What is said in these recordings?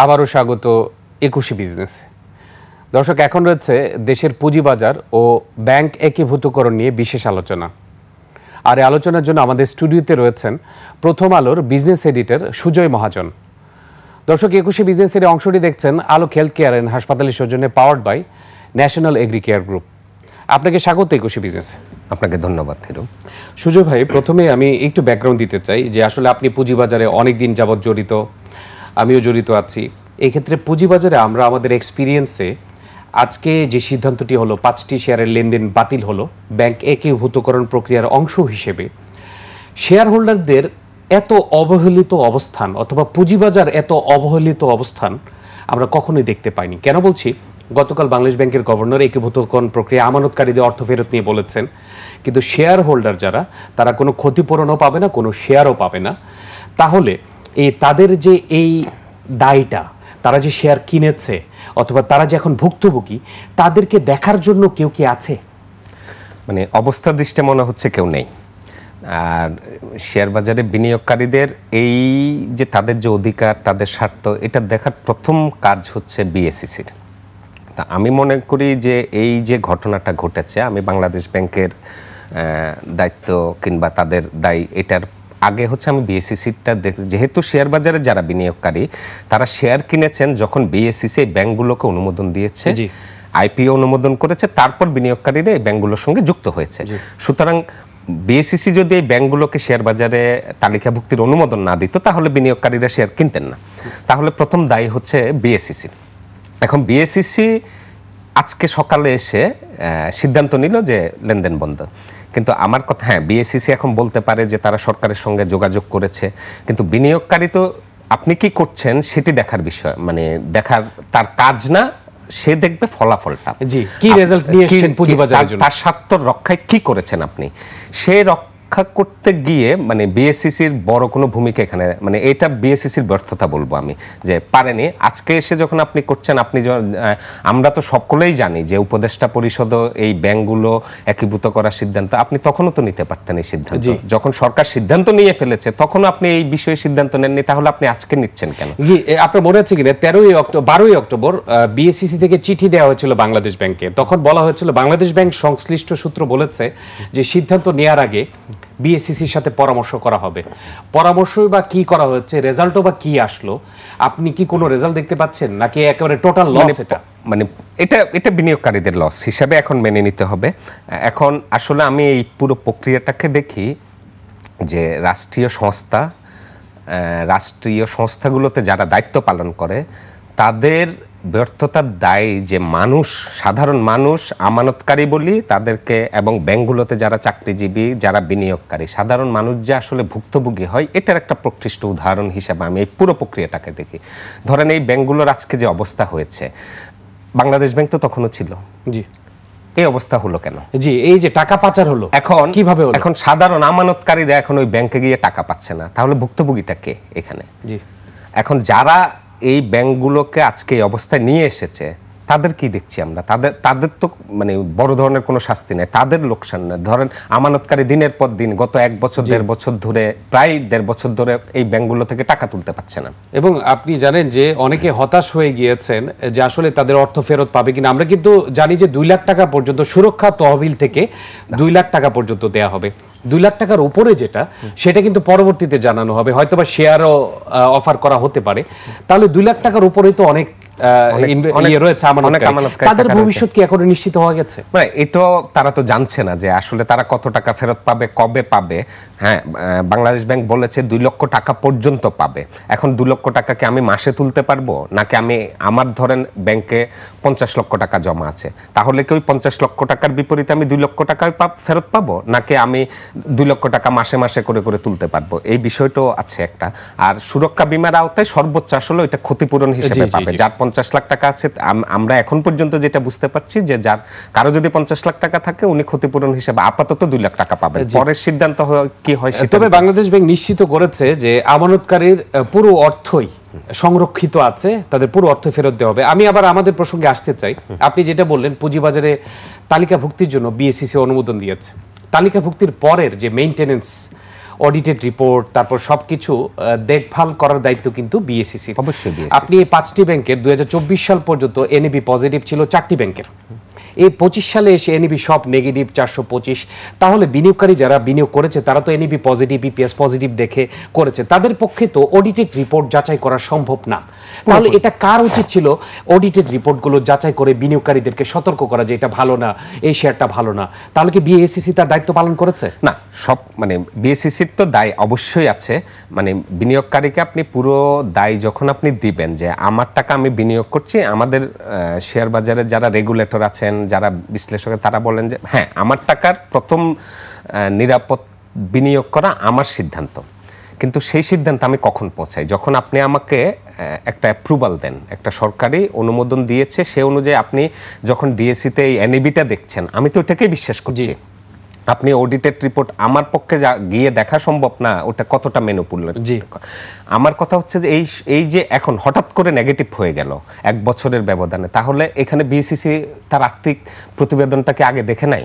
আবারও স্বাগত 21 বিজনেসে। দর্শক, এখন রয়েছে দেশের পুঁজিবাজার ও ব্যাংক একীভূতকরণ নিয়ে বিশেষ আলোচনা। আর এই আলোচনার জন্য আমাদের স্টুডিওতে রয়েছেন প্রথম আলোর বিজনেস এডিটর সুজয় মহাজন। দর্শক, 21 বিজনেসের অংশটি দেখছেন আলোক হেলথ কেয়ার অ্যান্ড হাসপাতালের সৌজন্যে powered by national agri care group. আপনাকে স্বাগত 21 বিজনেসে। আপনাকে ধন্যবাদ। সুজয় ভাই, প্রথমে আমি একটু ব্যাকগ্রাউন্ড দিতে চাই যে আসলে আপনি পুঁজিবাজারে অনেক দিন যাবৎ জড়িত, আমিও জড়িত আছি। এই ক্ষেত্রে পুঁজিবাজারে আমরা আমাদের এক্সপিরিয়েন্সে আজকে যে সিদ্ধান্তটি হলো 5টি শেয়ারের লেনদেন বাতিল হলো ব্যাংক একীভূতকরণ প্রক্রিয়ার অংশ হিসেবে, শেয়ার হোল্ডারদের এত অবহেলিত অবস্থান অথবা পুঁজিবাজার এত অবহেলিত অবস্থান আমরা কখনোই দেখতে পাইনি। কেন বলছি? গতকাল বাংলাদেশ ব্যাংকের গভর্নর একীভূতকরণ প্রক্রিয়া আমানতকারীদের অর্থ ফেরত নিয়ে বলেছেন, কিন্তু শেয়ার হোল্ডার যারা, তারা কোনো ক্ষতিপূরণও পাবে না, কোনো শেয়ারও পাবে না। তাহলে তাদের যে এই দায়টা, তারা যে শেয়ার কিনেছে অথবা তারা যে এখন ভুক্তভোগী, তাদেরকে দেখার জন্য কেউ কি আছে? মানে অবস্থা দৃষ্টে মনে হচ্ছে কেউ নেই। আর শেয়ার বাজারে বিনিয়োগকারীদের এই যে তাদের যে অধিকার, তাদের স্বার্থ, এটা দেখার প্রথম কাজ হচ্ছে বিএসইসির। তা আমি মনে করি যে এই যে ঘটনাটা ঘটেছে, আমি বাংলাদেশ ব্যাংকের দায়িত্ব কিংবা তাদের দায়, এটার আগে হচ্ছে আমি বিএসইসিটা যেহেতু শেয়ার বাজারে যারা বিনিয়োগকারী তারা শেয়ার কিনেছেন যখন বিএসইসি এই ব্যাংকগুলোকে অনুমোদন দিয়েছে, আইপিও অনুমোদন করেছে, তারপর বিনিয়োগকারীরা এই ব্যাংকগুলোর সঙ্গে যুক্ত হয়েছে। সুতরাং বিএসইসি যদি এই ব্যাংকগুলোকে শেয়ার বাজারে তালিকাভুক্তির অনুমোদন না দিত, তাহলে বিনিয়োগকারীরা শেয়ার কিনতেন না। তাহলে প্রথম দায়ী হচ্ছে বিএসইসি। এখন বিএসইসি আজকে সকালে এসে সিদ্ধান্ত নিল যে লেনদেন বন্ধ। কিন্তু আমার কথা, হ্যাঁ, বিএসইসি এখন বলতে পারে যে তারা সরকারের সঙ্গে যোগাযোগ করেছে, কিন্তু বিনিয়োগকারী তো আপনি কি করছেন সেটি দেখার বিষয়, মানে দেখার তার কাজ না, সে দেখবে ফলাফলটা, জি কি রেজাল্ট নিয়ে এসেছেন পুঁজিবাজারের জন্য, তার স্বার্থ রক্ষায় কি করেছেন আপনি। সে রক্ষা করতে গিয়ে মানে বিএসইসির বড় কোনো ভূমিকা এখানে, মানে এটা বিএসইসির ব্যর্থতা বলবো আমি, যে পারেনি। আজকে এসে যখন আপনি করছেন, আপনি আমরা তো সকলেই জানি যে উপদেষ্টা পরিষদ এই ব্যাংকগুলো একীভূত করার সিদ্ধান্ত আপনি তখনও তো নিতে পারতেন। এই সিদ্ধান্ত যখন সরকার সিদ্ধান্ত নিয়ে ফেলেছে তখনও আপনি এই বিষয়ে সিদ্ধান্ত নেননি, তাহলে আপনি আজকে নিচ্ছেন কেন? আপনার মনে আছে কিনা 12ই অক্টোবর বিএসইসি থেকে চিঠি দেওয়া হয়েছিল বাংলাদেশ ব্যাংকে। তখন বলা হয়েছিল বাংলাদেশ ব্যাংক সংশ্লিষ্ট সূত্র বলেছে যে সিদ্ধান্ত নেওয়ার আগে বিএসইসির সাথে পরামর্শ করা হবে। পরামর্শই বা কি করা হয়েছে, রেজাল্টও বা কি আসলো? আপনি কি কোনো রেজাল্ট দেখতে পাচ্ছেন নাকি একেবারে টোটাল লস? এটা মানে এটা বিনিয়োগকারীদের লস হিসাবে এখন মেনে নিতে হবে। এখন আসলে আমি এই পুরো প্রক্রিয়াটাকে দেখি যে রাষ্ট্রীয় সংস্থাগুলোতে যারা দায়িত্ব পালন করে তাদের ব্যর্থতার দায় যে মানুষ, সাধারণ মানুষ, আমানতকারী বলি তাদেরকে, এবং ব্যাংকগুলোতে যারা চাকরিজীবী, যারা বিনিয়োগকারী, সাধারণ মানুষ যে আসলে ভুক্তভোগী হয়, এটার একটা প্রকৃষ্ট উদাহরণ হিসেবে আমি এই পুরো প্রক্রিয়াটাকে দেখি। ধরেন এই ব্যাংকগুলোর আজকে যে অবস্থা হয়েছে, বাংলাদেশ ব্যাংক তো তখনও ছিল, জি, এই অবস্থা হলো কেন? জি, এই যে টাকা পাচার হলো, এখন কিভাবে হলো? এখন সাধারণ আমানতকারীরা এখন ওই ব্যাংকে গিয়ে টাকা পাচ্ছে না, তাহলে ভুক্তভোগীটা কে এখানে? জি, এখন যারা এই ব্যাংকগুলোকে আজকে এই অবস্থায় নিয়ে এসেছে তাদের কি দেখছি আমরা? তাদের তো মানে বড় ধরনের কোনো শাস্তি নেই, তাদের লোকসান নেই। ধরেন আমানতকারী দিনের পর দিন গত 1 বছর 1.5 বছর ধরে, প্রায় 1.5 বছর ধরে এই ব্যাংকগুলো থেকে টাকা তুলতে পারছে না। এবং আপনি জানেন যে অনেকে হতাশ হয়ে গিয়েছেন যে আসলে তাদের অর্থ ফেরত পাবে কিনা। আমরা কিন্তু জানি যে 2 লাখ টাকা পর্যন্ত সুরক্ষা তহবিল থেকে 2 লাখ টাকা পর্যন্ত দেয়া হবে। 2 লাখ টাকার উপরে যেটা, সেটা কিন্তু পরবর্তীতে জানানো হবে, হয়তোবা শেয়ারও অফার করা হতে পারে। তাহলে 2 লাখ টাকার উপরেই তো অনেক রয়েছে আমানতকারী। তাদের ভবিষ্যৎ কি এখন নিশ্চিত হওয়া গেছে? মানে এটাও তারা তো জানছে না যে আসলে তারা কত টাকা ফেরত পাবে, কবে পাবে। হ্যাঁ, বাংলাদেশ ব্যাংক বলেছে 2 লক্ষ টাকা পর্যন্ত পাবে। এখন 2 লক্ষ টাকাকে আমি মাসে তুলতে পারবো, নাকি আমার ধরেন ব্যাংকে 50 লক্ষ টাকা জমা আছে, তাহলে কি ওই 50 লক্ষ টাকার বিপরীতে আমি 2 লক্ষ টাকা ফেরত পাবো, নাকি আমি 2 লক্ষ টাকা মাসে মাসে করে করে তুলতে পারবো? এই বিষয়টাও আছে একটা। আর সুরক্ষা বীমার আওতায় সর্বোচ্চ আসলে এটা ক্ষতিপূরণ হিসেবে পাবে। যার 50 লাখ টাকা আছে, আমরা এখন পর্যন্ত যেটা বুঝতে পারছি যে যার কারো যদি 50 লাখ টাকা থাকে, উনি ক্ষতিপূরণ হিসেবে আপাতত 2 লাখ টাকা পাবেন। পরের সিদ্ধান্ত কি হয়। তবে বাংলাদেশ ব্যাংক নিশ্চিত করেছে যে আমানতকারীর পুরো অর্থই সংরক্ষিত আছে, তাদের পুরো অর্থ ফেরত দেওয়া হবে। আমি আবার আমাদের প্রসঙ্গে আসতে চাই। আপনি যেটা বললেন, পুঁজিবাজারে তালিকাভুক্তির জন্য বিএসইসি অনুমোদন দিয়েছে। তালিকাভুক্তির পরের যে মেইনটেনেন্স অডিটেড রিপোর্ট, তারপর সবকিছু দেখভাল করার দায়িত্ব কিন্তু বিএসইসি। অবশ্যই আপনি এই 5টি ব্যাংকের 2024 সাল পর্যন্ত এনএবি পজিটিভ ছিল 4টি ব্যাংকের। এই 25 সালে এসে এনইবি সব নেগেটিভ 425। তাহলে বিনিয়োগকারী যারা বিনিয়োগ করেছে তারা তো এনইবি পজিটিভ, ইপিএস পজিটিভ দেখে করেছে, তাদের পক্ষে তো অডিটেড রিপোর্ট যাচাই করা সম্ভব না। তাহলে এটা কার উচিত ছিল অডিটেড রিপোর্টগুলো যাচাই করে বিনিয়োগকারীদেরকে সতর্ক করা যে এটা ভালো না, এই শেয়ারটা ভালো না? তাহলে কি বিএসইসি তার দায়িত্ব পালন করেছে? না, সব মানে বিএসইসির তো দায় অবশ্যই আছে। মানে বিনিয়োগকারীকে আপনি পুরো দায় যখন আপনি দিবেন যে আমার টাকা আমি বিনিয়োগ করছি, আমাদের শেয়ার বাজারে যারা রেগুলেটর আছেন, যারা বিশ্লেষক, তারা বলেন যে হ্যাঁ আমার টাকার প্রথম নিরাপদ বিনিয়োগ করা আমার সিদ্ধান্ত। কিন্তু সেই সিদ্ধান্ত আমি কখন পৌঁছাই? যখন আপনি আমাকে একটা অ্যাপ্রুভাল দেন, একটা সরকারি অনুমোদন দিয়েছে, সে অনুযায়ী আপনি যখন ডিএসসিতে এই এনএবিটা দেখছেন, আমি তো ওটাকেই বিশ্বাস করছি। আপনি অডিটেড রিপোর্ট আমার পক্ষে গিয়ে দেখা সম্ভব না ওটা কতটা ম্যানিপুলেট। আমার কথা হচ্ছে যে এই যে এখন হঠাৎ করে নেগেটিভ হয়ে গেল 1 বছরের ব্যবধানে, তাহলে এখানে বিএসইসি তার আর্থিক প্রতিবেদনটাকে আগে দেখে নাই?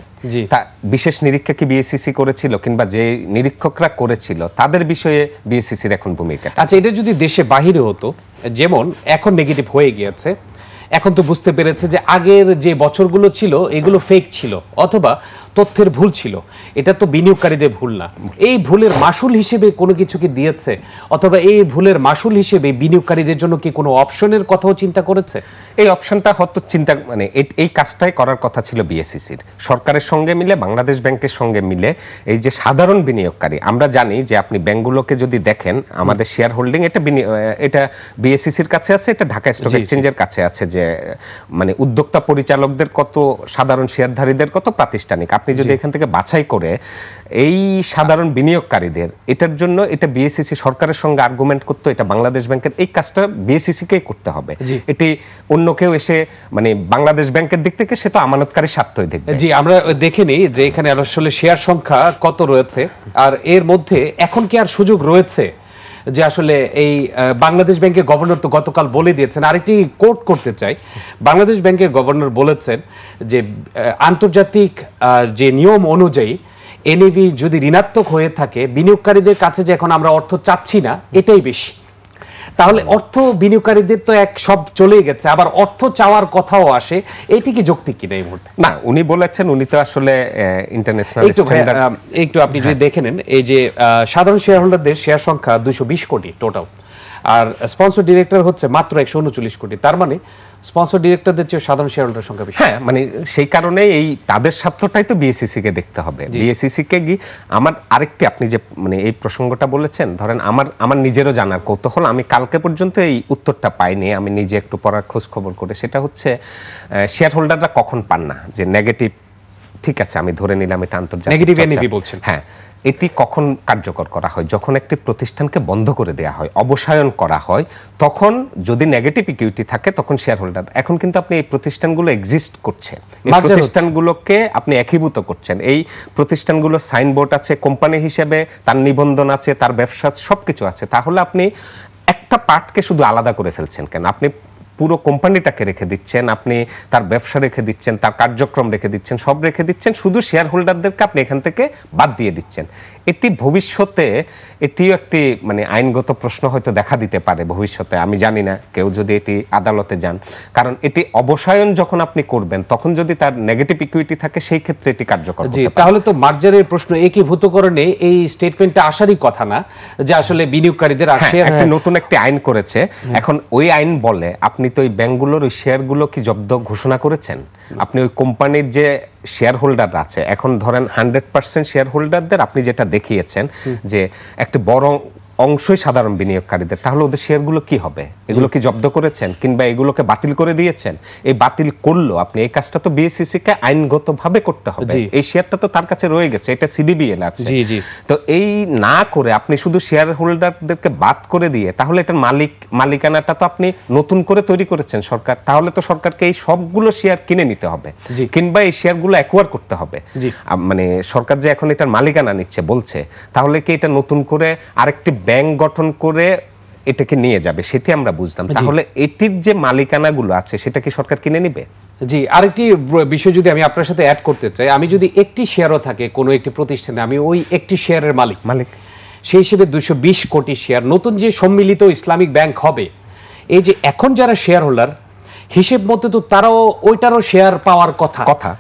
তা বিশেষ নিরীক্ষা কি বিএসইসি করেছিল, কিংবা যে নিরীক্ষকরা করেছিল তাদের বিষয়ে বিএসইসির এখন ভূমিকা? আচ্ছা, এটা যদি দেশে বাহিরে হতো, যেমন এখন নেগেটিভ হয়ে গিয়েছে, এখন তো বুঝতে পেরেছে যে আগের যে বছরগুলো ছিল এগুলো ফেক ছিল অথবা তথ্যের ভুল ছিল, এটা তো বিনিয়োগকারীদের ভুল না। এই ভুলের মাসুল হিসেবে কোনো কিছু কি দিয়েছে, অথবা এই ভুলের মাসুল হিসেবে বিনিয়োগকারীদের জন্য কি কোনো অপশনের কথাও চিন্তা করেছে? এই অপশনটা হয়তো চিন্তা মানে এই কাজটাই করার কথা ছিল বিএসইসির, সরকারের সঙ্গে মিলে, বাংলাদেশ ব্যাংকের সঙ্গে মিলে। এই যে সাধারণ বিনিয়োগকারী, আমরা জানি যে আপনি ব্যাংকগুলোকে যদি দেখেন, আমাদের শেয়ার হোল্ডিং এটা বিএসইসির কাছে আছে, এটা ঢাকা স্টক এক্সচেঞ্জের কাছে আছে, যে মানে উদ্যোক্তা পরিচালকদের কত, সাধারণ শেয়ারধারীদের কত, প্রাতিষ্ঠানিক। আপনি যদি এখান থেকে বাছাই করে এই সাধারণ বিনিয়োগকারীদের, এটার জন্য এটা বিএসইসি সরকারের সঙ্গে আর্গুমেন্ট করতে, এটা বাংলাদেশ ব্যাংকের এই কাজটা বিএসইসিকেই করতে হবে। এটি অন্য কেউ এসে মানে বাংলাদেশ ব্যাংকের দিক থেকে সে তো আমানতকারী স্বার্থই দেখবে। জি, আমরা দেখে নিই যে এখানে আসলে শেয়ার সংখ্যা কত রয়েছে, আর এর মধ্যে এখন কি আর সুযোগ রয়েছে যে আসলে এই বাংলাদেশ ব্যাংকের গভর্নর তো গতকাল বলে দিয়েছেন, আরেকটি কোট করতে চাই, বাংলাদেশ ব্যাংকের গভর্নর বলেছেন যে আন্তর্জাতিক যে নিয়ম অনুযায়ী এনএভি যদি ঋণাত্মক হয়ে থাকে, বিনিয়োগকারীদের কাছে যে এখন আমরা অর্থ চাচ্ছি না, এটাই বেশি। তাহলে অর্থ বিনিয়োগকারীদের তো এক সব চলে গেছে, আবার অর্থ চাওয়ার কথাও আসে, এটি কি যৌক্তিক কিনা এই মুহূর্তে? না, উনি বলেছেন, উনি তো আসলে ইন্টারন্যাশনাল স্ট্যান্ডার্ড। একটু আপনি যদি দেখে নেন, এই যে সাধারণ শেয়ার হোল্ডারদের শেয়ার সংখ্যা 220 কোটি টোটাল, আর স্পন্সর ডিরেক্টর হচ্ছে মাত্র 139 কোটি। তার মানে স্পন্সর ডিরেক্টরদের চেয়ে সাধারণ শেয়ার হোল্ডার সংখ্যা বেশি। হ্যাঁ, মানে সেই কারণে এই তাদের স্বার্থটাই তো বিএসইসি কে দেখতে হবে। বিএসইসি কে আমার আরেকটি, আপনি যে মানে এই প্রসঙ্গটা বলেছেন, ধরেন আমার নিজেরও জানার কৌতূহল, আমি কালকে পর্যন্ত এই উত্তরটা পাইনি, আমি নিজে একটু পড়ার খোঁজ খবর করে, সেটা হচ্ছে শেয়ার হোল্ডাররা কখন পান না যে নেগেটিভ, ঠিক আছে আমি ধরে নিলাম এটা আন্তর্জাতিক নেগেটিভ এনএভি বলছেন, হ্যাঁ, এটি কখন কার্যকর করা হয়? যখন একটি প্রতিষ্ঠানকে বন্ধ করে দেওয়া হয়, অবসায়ন করা হয়, তখন যদি নেগেটিভ ইকুইটি থাকে তখন শেয়ার হোল্ডার। এখন কিন্তু আপনি এই প্রতিষ্ঠানগুলো এক্সিস্ট করছে, এই প্রতিষ্ঠানগুলোকে আপনি একীভূত করছেন, এই প্রতিষ্ঠানগুলো সাইনবোর্ড আছে, কোম্পানি হিসেবে তার নিবন্ধন আছে, তার ব্যবসা সবকিছু আছে, তাহলে আপনি একটা পার্টকে শুধু আলাদা করে ফেলছেন কেন? আপনি পুরো কোম্পানিটাকে রেখে দিচ্ছেন, আপনি তার ব্যবসা রেখে দিচ্ছেন, তার কার্যক্রম রেখে দিচ্ছেন, সব রেখে দিচ্ছেন, শুধু শেয়ার হোল্ডারদেরকে আপনি এখান থেকে বাদ দিয়ে দিচ্ছেন। এটি ভবিষ্যতে এটিও একটি মানে আইনগত প্রশ্ন হয়তো দেখা দিতে পারে ভবিষ্যতে, আমি জানি না, কেউ যদি এটি আদালতে যান, কারণ এটি অবসায়ন যখন আপনি করবেন তখন যদি তার নেগেটিভ ইকুইটি থাকে সেই ক্ষেত্রে এটি কার্যকর হতে পারে। তাহলে তো মার্জারের প্রশ্ন একীভূতকরণে এই স্টেটমেন্টটা আসারই কথা না, যে আসলে বিনিয়োগকারীদের আর শেয়ার একটা নতুন একটি আইন করেছে। এখন ওই আইন বলে আপনি তো ওই ব্যাংকগুলোর ওই শেয়ারগুলো কি জব্দ ঘোষণা করেছেন? আপনি ওই কোম্পানির যে শেয়ার হোল্ডার আছে, এখন ধরেন 100% শেয়ার হোল্ডারদের আপনি যেটা দেখিয়েছেন যে একটা বড় অংশই সাধারণ বিনিয়োগকারীদের, তাহলে ওদের শেয়ারগুলো কি হবে? এগুলো কি জব্দ করেছেন কিংবা এগুলোকে বাতিল করে দিয়েছেন? এই বাতিল করলো আপনি, এই কাজটা তো বিএসইসি কে আইনগতভাবে করতে হবে। এই শেয়ারটা তো তার কাছে রয়ে গেছে, এটা সিডিবিএল আছে। তো এই না করে আপনি শুধু শেয়ার হোল্ডারদেরকে বাদ করে দিয়ে, তাহলে এটার মালিকানাটা তো আপনি নতুন করে তৈরি করেছেন সরকার, তাহলে তো সরকারকে এই সবগুলো শেয়ার কিনে নিতে হবে কিংবা এই শেয়ারগুলো অ্যাকোয়ার করতে হবে। মানে সরকার যে এখন এটার মালিকানা নিচ্ছে বলছে, তাহলে কি এটা নতুন করে আরেকটি ব্যাংক গঠন করে এটাকে নিয়ে যাবে? সেটি আমরা বুঝলাম। তাহলে এটির যে মালিকানাগুলো আছে সেটা কি সরকার কিনে নিবে? জি, আরেকটি বিষয় যদি আমি আপনার সাথে অ্যাড করতে চাই, আমি যদি একটি শেয়ারও থাকে কোনো একটি প্রতিষ্ঠানে, আমি ওই একটি শেয়ারের মালিক, সেই হিসেবে 220 কোটি শেয়ার, নতুন যে সম্মিলিত ইসলামিক ব্যাংক হবে, এই যে এখন যারা শেয়ার হোল্ডার হিসেব মতে তো তারাও ওইটারও শেয়ার পাওয়ার কথা,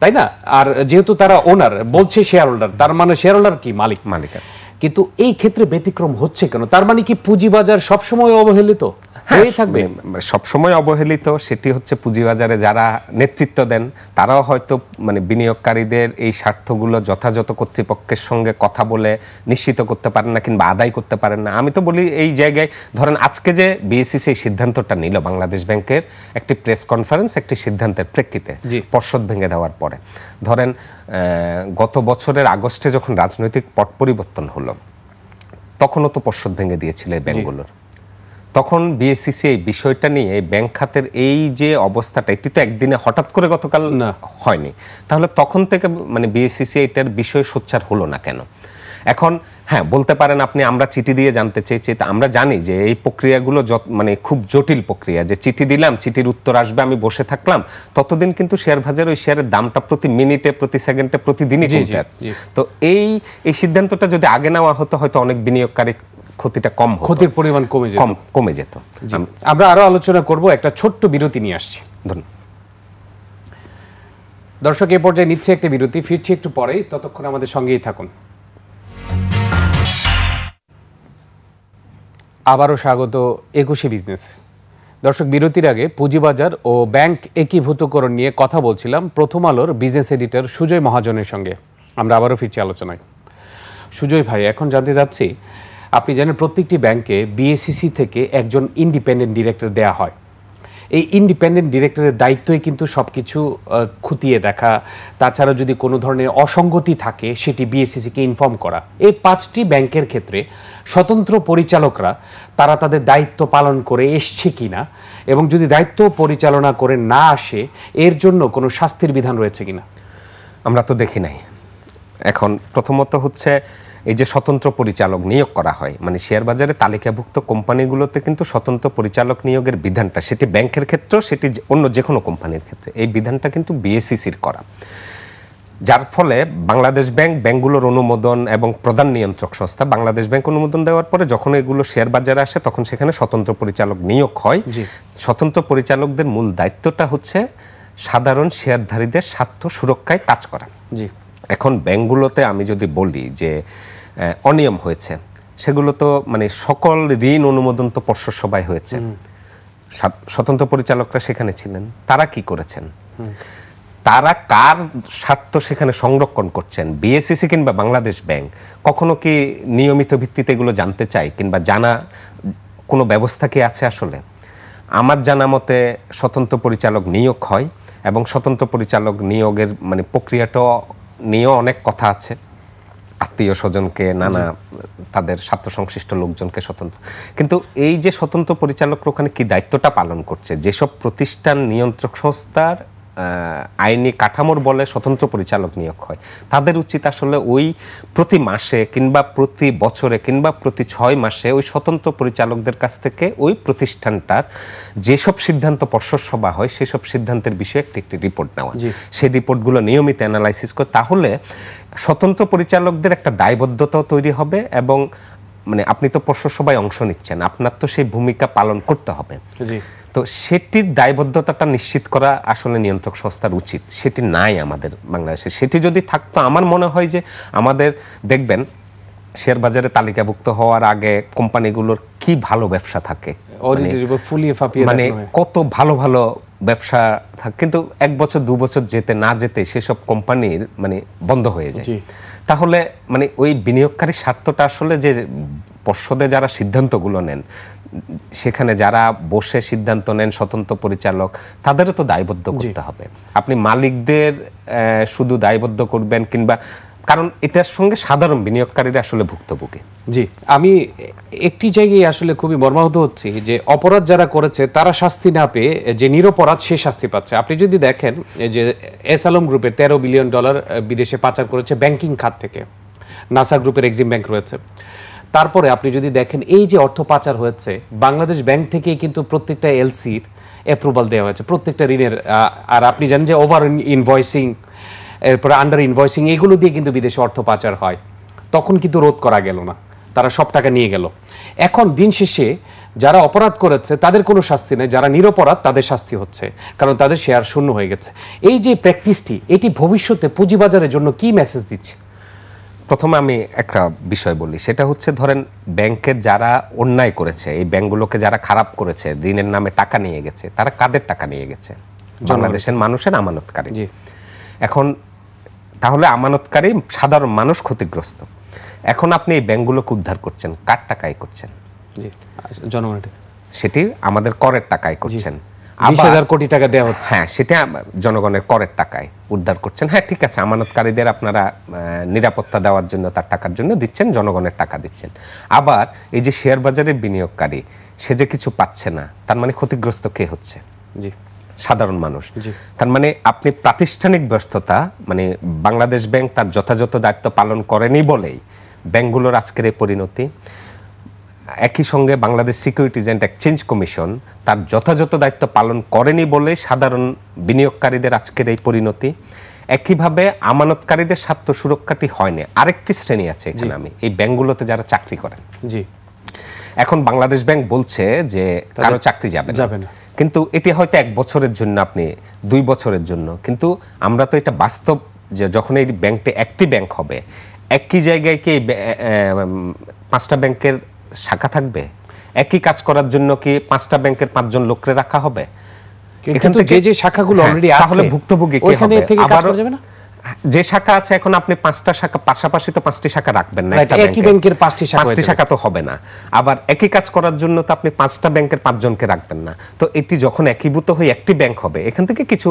তাই না? আর যেহেতু তারা ওনার বলছে শেয়ার হোল্ডার, তার মানে শেয়ার হোল্ডার কি মালিক। কিন্তু এই ক্ষেত্রে ব্যতিক্রম হচ্ছে কেন? তার মানে কি পুঁজিবাজার সবসময় অবহেলিত হয়ে থাকবে? সবসময় অবহেলিত, সেটি হচ্ছে পুঁজিবাজারে যারা নেতৃত্ব দেন তারাও হয়তো মানে বিনিয়োগকারীদের এই স্বার্থগুলো যথাযথ কর্তৃপক্ষের সঙ্গে কথা বলে নিশ্চিত করতে পারেন না কিংবা আদায় করতে পারেন না। আমি তো বলি এই জায়গায় ধরেন আজকে যে বিএসইসি এই সিদ্ধান্তটা নিল, বাংলাদেশ ব্যাংকের একটি প্রেস কনফারেন্স একটি সিদ্ধান্তের প্রেক্ষিতে পর্ষদ ভেঙে দেওয়ার পরে, ধরেন গত বছরের আগস্টে যখন রাজনৈতিক পট পরিবর্তন হলো তখনও তো পর্ষদ ভেঙে দিয়েছিল এই ব্যাংকগুলোর। তখন বিএসইসি এই বিষয়টা নিয়ে এই ব্যাংক খাতের এই যে অবস্থাটা, এটি তো একদিনে হঠাৎ করে গতকাল হয়নি, তাহলে তখন থেকে মানে বিএসইসি এটার বিষয় সোচ্চার হলো না কেন? এখন হ্যাঁ বলতে পারেন আপনি আমরা চিঠি দিয়ে জানতে চেয়েছি, তা আমরা জানি যে এই প্রক্রিয়াগুলো মানে খুব জটিল প্রক্রিয়া, যে চিঠি দিলাম চিঠির উত্তর আসবে আমি বসে থাকলাম, ততদিন কিন্তু শেয়ার বাজারে ওই শেয়ারের দামটা প্রতি মিনিটে প্রতি সেকেন্ডে প্রতিদিনই কমে যাচ্ছে। তো এই সিদ্ধান্তটা যদি আগে নেওয়া হতো হয়তো অনেক বিনিয়োগকারী ক্ষতিটা কম হতো, ক্ষতির পরিমাণ কমে যেত। আমরা আরো আলোচনা করব, একটা ছোট্ট বিরতি নিয়ে আসছি। ধন্যবাদ দর্শক, এই পর্যায়ে নিচ্ছে একটা বিরতি, ফিরছি একটু পরেই, ততক্ষণ আমাদের সঙ্গেই থাকুন। আবারও স্বাগত 21 বিজনেস। দর্শক, বিরতির আগে পুঁজিবাজার ও ব্যাংক একীভূতকরণ নিয়ে কথা বলছিলাম প্রথম আলোর বিজনেস এডিটর সুজয় মহাজনের সঙ্গে। আমরা আবারও ফিরছি আলোচনায়। সুজয় ভাই, এখন জানতে চাচ্ছি, আপনি জানেন প্রত্যেকটি ব্যাংকে বিএসইসি থেকে একজন ইন্ডিপেন্ডেন্ট ডিরেক্টর দেয়া হয়। এই ইন্ডিপেন্ডেন্ট ডিরেক্টরের দায়িত্বই কিন্তু সব কিছু খুঁটিয়ে দেখা, তাছাড়া যদি কোনো ধরনের অসঙ্গতি থাকে সেটি বিএসইসিকে ইনফর্ম করা। এই 5টি ব্যাংকের ক্ষেত্রে স্বতন্ত্র পরিচালকরা তারা তাদের দায়িত্ব পালন করে এসছে কিনা, এবং যদি দায়িত্ব পরিচালনা করে না আসে এর জন্য কোনো শাস্তির বিধান রয়েছে কিনা? আমরা তো দেখি নাই। এখন প্রথমত হচ্ছে এই যে স্বতন্ত্র পরিচালক নিয়োগ করা হয়, মানে শেয়ার বাজারে তালিকাভুক্ত কোম্পানিগুলোতে কিন্তু স্বতন্ত্র পরিচালক নিয়োগের বিধানটা, সেটি ব্যাংকের ক্ষেত্রেও সেটি অন্য যে কোনো কোম্পানির ক্ষেত্রে, এই বিধানটা কিন্তু বিএসইসির করা, যার ফলে বাংলাদেশ ব্যাংক, ব্যাংকগুলোর অনুমোদন এবং প্রধান নিয়ন্ত্রক সংস্থা বাংলাদেশ ব্যাংক অনুমোদন দেওয়ার পরে যখন এগুলো শেয়ার বাজারে আসে তখন সেখানে স্বতন্ত্র পরিচালক নিয়োগ হয়। স্বতন্ত্র পরিচালকদের মূল দায়িত্বটা হচ্ছে সাধারণ শেয়ারধারীদের স্বার্থ সুরক্ষায় কাজ করা। এখন ব্যাংকগুলোতে আমি যদি বলি যে অনিয়ম হয়েছে, সেগুলো তো মানে সকল ঋণ অনুমোদন তো পর্ষদ সভায় হয়েছে, স্বতন্ত্র পরিচালকরা সেখানে ছিলেন, তারা কি করেছেন, তারা কার স্বার্থ সেখানে সংরক্ষণ করছেন, বিএসইসি কিংবা বাংলাদেশ ব্যাংক কখনো কি নিয়মিত ভিত্তিতে এগুলো জানতে চায় কিংবা জানা কোনো ব্যবস্থা কি আছে? আসলে আমার জানা মতে স্বতন্ত্র পরিচালক নিয়োগ হয় এবং স্বতন্ত্র পরিচালক নিয়োগের মানে প্রক্রিয়াটা নিয়েও অনেক কথা আছে, আত্মীয় স্বজনকে নানা তাদের স্বার্থ সংশ্লিষ্ট লোকজনকে স্বতন্ত্র, কিন্তু এই যে স্বতন্ত্র পরিচালকরা ওখানে কি দায়িত্বটা পালন করছে, যেসব প্রতিষ্ঠান নিয়ন্ত্রক সংস্থার আইনি কাঠামোর বলে স্বতন্ত্র পরিচালক নিয়োগ হয়, তাদের উচিত আসলে ওই প্রতি মাসে কিংবা প্রতি বছরে কিংবা প্রতি 6 মাসে ওই স্বতন্ত্র পরিচালকদের কাছ থেকে ওই প্রতিষ্ঠানটার যেসব সিদ্ধান্ত পর্ষদ সভা হয় সেসব সিদ্ধান্তের বিষয়ে একটি রিপোর্ট নেওয়া, সেই রিপোর্টগুলো নিয়মিত অ্যানালাইসিস করে, তাহলে স্বতন্ত্র পরিচালকদের একটা দায়বদ্ধতাও তৈরি হবে এবং মানে আপনি তো পর্ষদ সভায় অংশ নিচ্ছেন, আপনার তো সেই ভূমিকা পালন করতে হবে। তো সেটির দায়বদ্ধতাটা নিশ্চিত করা আসলে নিয়ন্ত্রক সংস্থার উচিত, সেটি নাই আমাদের বাংলাদেশে। সেটি যদি থাকতো আমার মনে হয় যে আমাদের দেখবেন শেয়ার বাজারে তালিকাভুক্ত হওয়ার আগে কোম্পানিগুলোর কি ভালো ব্যবসা থাকে, মানে কত ভালো ভালো ব্যবসা থাকে, কিন্তু 1 বছর 2 বছর যেতে না যেতে সেসব কোম্পানির মানে বন্ধ হয়ে যায়। তাহলে মানে ওই বিনিয়োগকারী স্বার্থটা আসলে যে পর্ষদে যারা সিদ্ধান্তগুলো নেন, সেখানে যারা বসে সিদ্ধান্ত নেন স্বতন্ত্র পরিচালক, তাদেরও তো দায়বদ্ধ করতে হবে। আপনি মালিকদের শুধু দায়বদ্ধ করবেন কিংবা, কারণ এটার সঙ্গে সাধারণ বিনিয়োগকারীরা আসলে ভুক্তভোগী। জি, আমি একটি জায়গায় আসলে খুবই মর্মাহত হচ্ছি যে অপরাধ যারা করেছে তারা শাস্তি না পেয়ে যে নিরপরাধ সে শাস্তি পাচ্ছে। আপনি যদি দেখেন যে এস আলম গ্রুপের $13 বিলিয়ন বিদেশে পাচার করেছে ব্যাংকিং খাত থেকে, নাসা গ্রুপের এক্সিম ব্যাংক রয়েছে। তারপরে আপনি যদি দেখেন এই যে অর্থ পাচার হয়েছে, বাংলাদেশ ব্যাংক থেকেই কিন্তু প্রত্যেকটা এলসির অ্যাপ্রুভাল দেওয়া হয়েছে প্রত্যেকটা ঋণের, আর আপনি জানেন যে ওভার ইনভয়েসিং, এরপরে আন্ডার ইনভয়েসিং, এগুলো দিয়ে কিন্তু বিদেশে অর্থ পাচার হয়, তখন কিন্তু রোধ করা গেল না। তারা সব টাকা নিয়ে গেল। এখন দিন শেষে যারা অপরাধ করেছে তাদের কোনো শাস্তি নেই, যারা নিরপরাধ তাদের শাস্তি হচ্ছে, কারণ তাদের শেয়ার শূন্য হয়ে গেছে। এই যে প্র্যাকটিসটি, এটি ভবিষ্যতে পুঁজিবাজারের জন্য কি মেসেজ দিচ্ছে? প্রথমে আমি একটা বিষয় বলি, সেটা হচ্ছে ধরেন ব্যাংকের যারা অন্যায় করেছে, এই ব্যাংকগুলোকে যারা খারাপ করেছে, ঋণের নামে টাকা নিয়ে গেছে, তারা কাদের টাকা নিয়ে গেছে? বাংলাদেশের মানুষের আমানতকারী। এখন তাহলে আমানতকারী সাধারণ মানুষ ক্ষতিগ্রস্ত। এখন আপনি এই ব্যাংকগুলোকে উদ্ধার করছেন, কার টাকায় করছেন? জনগণের, সেটি আমাদের করের টাকায় করছেন। 20,000 কোটি টাকা দেওয়া হচ্ছে। হ্যাঁ, সেটা জনগণের করের টাকায় উদ্ধার করছেন। হ্যাঁ, ঠিক আছে, আমানতকারীদের আপনারা নিরাপত্তা দেওয়ার জন্য, তার টাকার জন্য দিচ্ছেন, জনগণের টাকা দিচ্ছেন। আবার এই যে শেয়ার বাজারের বিনিয়োগকারী, সে যে কিছু পাচ্ছে না, তার মানে ক্ষতিগ্রস্ত কে হচ্ছে? জি, সাধারণ মানুষ। তার মানে আপনি প্রাতিষ্ঠানিক ব্যর্থতা, মানে বাংলাদেশ ব্যাংক তার যথাযথ দায়িত্ব পালন করেনি বলেই ব্যাংকগুলোর আজকের এই পরিণতি। একই সঙ্গে Bangladesh securities and exchange commission তার যথাযথ দায়িত্ব পালন করেনি বলে সাধারণ বিনিয়োগকারীদের আজকের এই পরিণতি। একইভাবে আমানতকারীদের স্বার্থ সুরক্ষাটি হয়নি। আরেকটি শ্রেণী আছে এখানে, আমি এই ব্যাংকগুলোতে যারা চাকরি করেন। জি, এখন বাংলাদেশ ব্যাংক বলছে যে কারো চাকরি যাবে না, কিন্তু এটি হয়তো 1 বছরের জন্য, আপনি 2 বছরের জন্য, কিন্তু আমরা তো এটা বাস্তব যে যখন এই ব্যাংকটি একটি ব্যাংক হবে, একই জায়গায় কি 5টা ব্যাংকের শাখা থাকবে? একই কাজ করার জন্য কি 5টা ব্যাংকের 5 জন লোকরে রাখা হবে? কিন্তু যে শাখাগুলো অলরেডি আছে, তাহলে ভুক্তভোগী কে হবে? যে শাখা আছে এখন, আপনি 5টা শাখা পাশাপাশি তো 5টি শাখা রাখবেন না, একই ব্যাংকের 5টি শাখা তো হবে না। আবার একই কাজ করার জন্য তো আপনি 5টা ব্যাংকের 5 জনকে রাখবেন না। তো এটি যখন একীভূত হয়ে একটি ব্যাংক হবে, এখান থেকে কিছু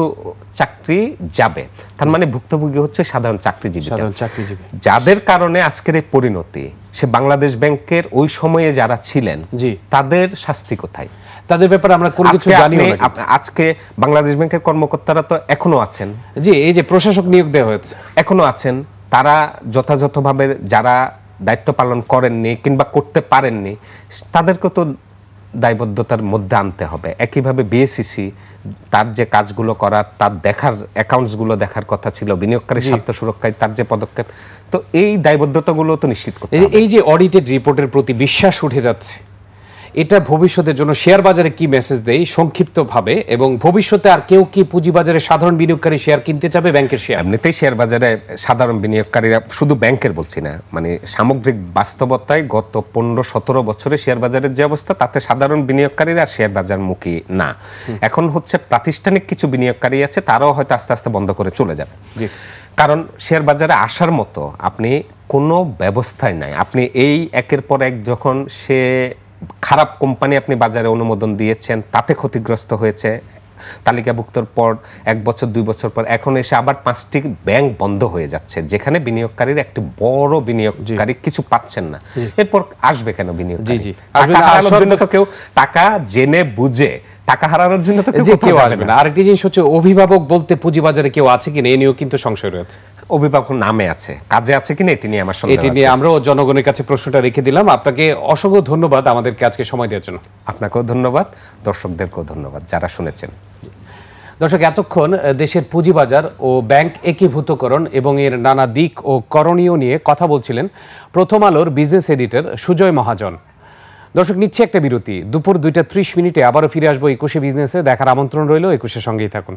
চাকরি যাবে। তার মানে ভুক্তভোগী হচ্ছে সাধারণ চাকরিজীবী, যাদের কারণে আজকের এই পরিণতি। সে বাংলাদেশ ব্যাংকের ওই সময়ে যারা ছিলেন, তাদের শাস্তি কোথায়? তাদের ব্যাপারে আমরা কোনো কিছু জানি না। আজকে বাংলাদেশ ব্যাংকের কর্মকর্তারা তো এখনো আছেন। জি, এই যে প্রশাসক নিয়োগ দেওয়া হয়েছে, এখনো আছেন। তারা যথাযথভাবে যারা দায়িত্ব পালন করেননি কিংবা করতে পারেননি, তাদেরকে তো দায়বদ্ধতার মধ্যে আনতে হবে। একইভাবে বিএসইসি তার যে কাজগুলো করার, তার দেখার, অ্যাকাউন্টসগুলো দেখার কথা ছিল, বিনিয়োগকারী স্বার্থ সুরক্ষায় তার যে পদক্ষেপ, তো এই দায়বদ্ধতাগুলো তো নিশ্চিত করতে হবে। এই যে অডিটেড রিপোর্টের প্রতি বিশ্বাস উঠে যাচ্ছে, এটা ভবিষ্যতের জন্য শেয়ার বাজারে কি মেসেজ দেয় সংক্ষিপ্তভাবে? এবং ভবিষ্যতে আর কেউ কি পুঁজিবাজারে সাধারণ বিনিয়োগকারী শেয়ার কিনতে চাবে ব্যাংকের শেয়ার? এমনিতেই শেয়ার বাজারে সাধারণ বিনিয়োগকারীরা, শুধু ব্যাংকের বলছি না, মানে সামগ্রিক বাস্তবতায় গত 15-17 বছরে শেয়ার বাজারের যে অবস্থা, তাতে সাধারণ বিনিয়োগকারীরা শেয়ার বাজারমুখী না। এখন হচ্ছে প্রাতিষ্ঠানিক কিছু বিনিয়োগকারী আছে, তারাও হয়তো আস্তে আস্তে বন্ধ করে চলে যাবে। কারণ শেয়ার বাজারে আসার মতো আপনি কোনো ব্যবস্থাই নাই। আপনি এই একের পর এক যখন সে খারাপ কোম্পানি আপনি বাজারে অনুমোদন দিয়েছেন, তাতে ক্ষতিগ্রস্ত হয়েছে, তালিকাভুক্তর পর 1 বছর 2 বছর পর এখন এসে আবার 5টি ব্যাংক বন্ধ হয়ে যাচ্ছে, যেখানে বিনিয়োগকারীর একটি বড় বিনিয়োগকারী কিছু পাচ্ছেন না। এরপর আসবে কেন বিনিয়োগকারী? টাকা হারানোর জন্য তো কেউ, টাকা জেনে বুঝে টাকা হারানোর জন্য তো কেউ আসবে না। আরেকটি জিনিস হচ্ছে, অভিভাবক বলতে পুঁজিবাজারে কেউ আছে কিনা, এই নিয়েও কিন্তু সংশয় রয়েছে। অভিভাবক নামে আছে, কাজে আছে কিনা এটি নিয়ে আমার সন্দেহ আছে। এটি নিয়ে আমরাও জনগণের কাছে প্রশ্নটা রেখে দিলাম। আপনাকে অসংখ্য ধন্যবাদ আমাদেরকে আজকে সময় দেওয়ার জন্য। আপনাকেও ধন্যবাদ, দর্শকদেরকেও ধন্যবাদ যারা শুনেছেন। দর্শক, এতক্ষণ দেশের পুঁজিবাজার ও ব্যাংক একীভূতকরণ এবং এর নানা দিক ও করণীয় নিয়ে কথা বলছিলেন প্রথম আলোর বিজনেস এডিটর সুজয় মহাজন। দর্শক, নিচ্ছে একটা বিরতি। দুপুর 2টা 30 মিনিটে আবারও ফিরে আসবো 21শে বিজনেসে। দেখার আমন্ত্রণ রইল। 21-এর সঙ্গেই থাকুন।